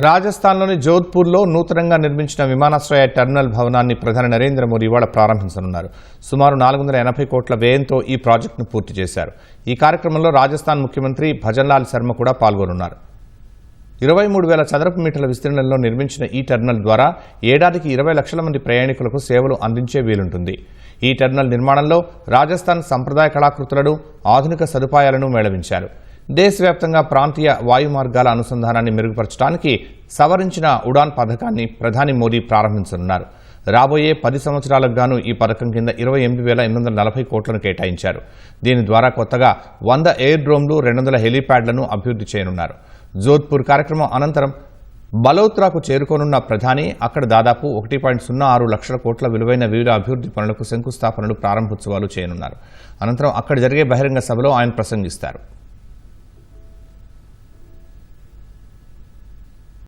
రాజస్థాన్లోని జోధ్పూర్లో నూతనంగా నిర్మించిన విమానాశ్రయ టెర్మినల్ భవనాన్ని ప్రధాని నరేంద్ర మోదీ ఇవాళ ప్రారంభించనున్నారు. సుమారు 480 కోట్ల వ్యయంతో ఈ ప్రాజెక్టును పూర్తి చేశారు. ఈ కార్యక్రమంలో రాజస్థాన్ ముఖ్యమంత్రి భజన్లాల్ శర్మ కూడా పాల్గొనున్నారు. 23,000 చదరపు మీటర్ల విస్తీర్ణంలో నిర్మించిన ఈ టెర్మినల్ ద్వారా ఏడాదికి 20 లక్షల మంది ప్రయాణికులకు సేవలు అందించే వీలుంటుంది. ఈ టెర్మినల్ నిర్మాణంలో రాజస్థాన్ సంప్రదాయ కళాకృతులను, ఆధునిక సదుపాయాలను మేళవించారు. దేశవ్యాప్తంగా ప్రాంతీయ వాయు మార్గాల అనుసంధానాన్ని మెరుగుపరచడానికి సవరించిన ఉడాన్ పథకాన్ని ప్రధాని మోదీ ప్రారంభించనున్నారు. రాబోయే 10 సంవత్సరాలకు గాను ఈ పథకం కింద 28,840 కోట్లను కేటాయించారు. దీని ద్వారా కొత్తగా 100 ఎయిర్ డ్రోమ్లు, 200 హెలీప్యాడ్లను అభివృద్ధి చేయనున్నారు. జోధ్పూర్ కార్యక్రమం అనంతరం బలోత్రాకు చేరుకోనున్న ప్రధాని అక్కడ దాదాపు 1.06 లక్షల కోట్ల విలువైన వివిధ అభివృద్ధి పనులకు శంకుస్థాపనలు, ప్రారంభోత్సవాలు చేయనున్నారు. అనంతరం అక్కడ జరిగే బహిరంగ సభలో ఆయన ప్రసంగిస్తారు.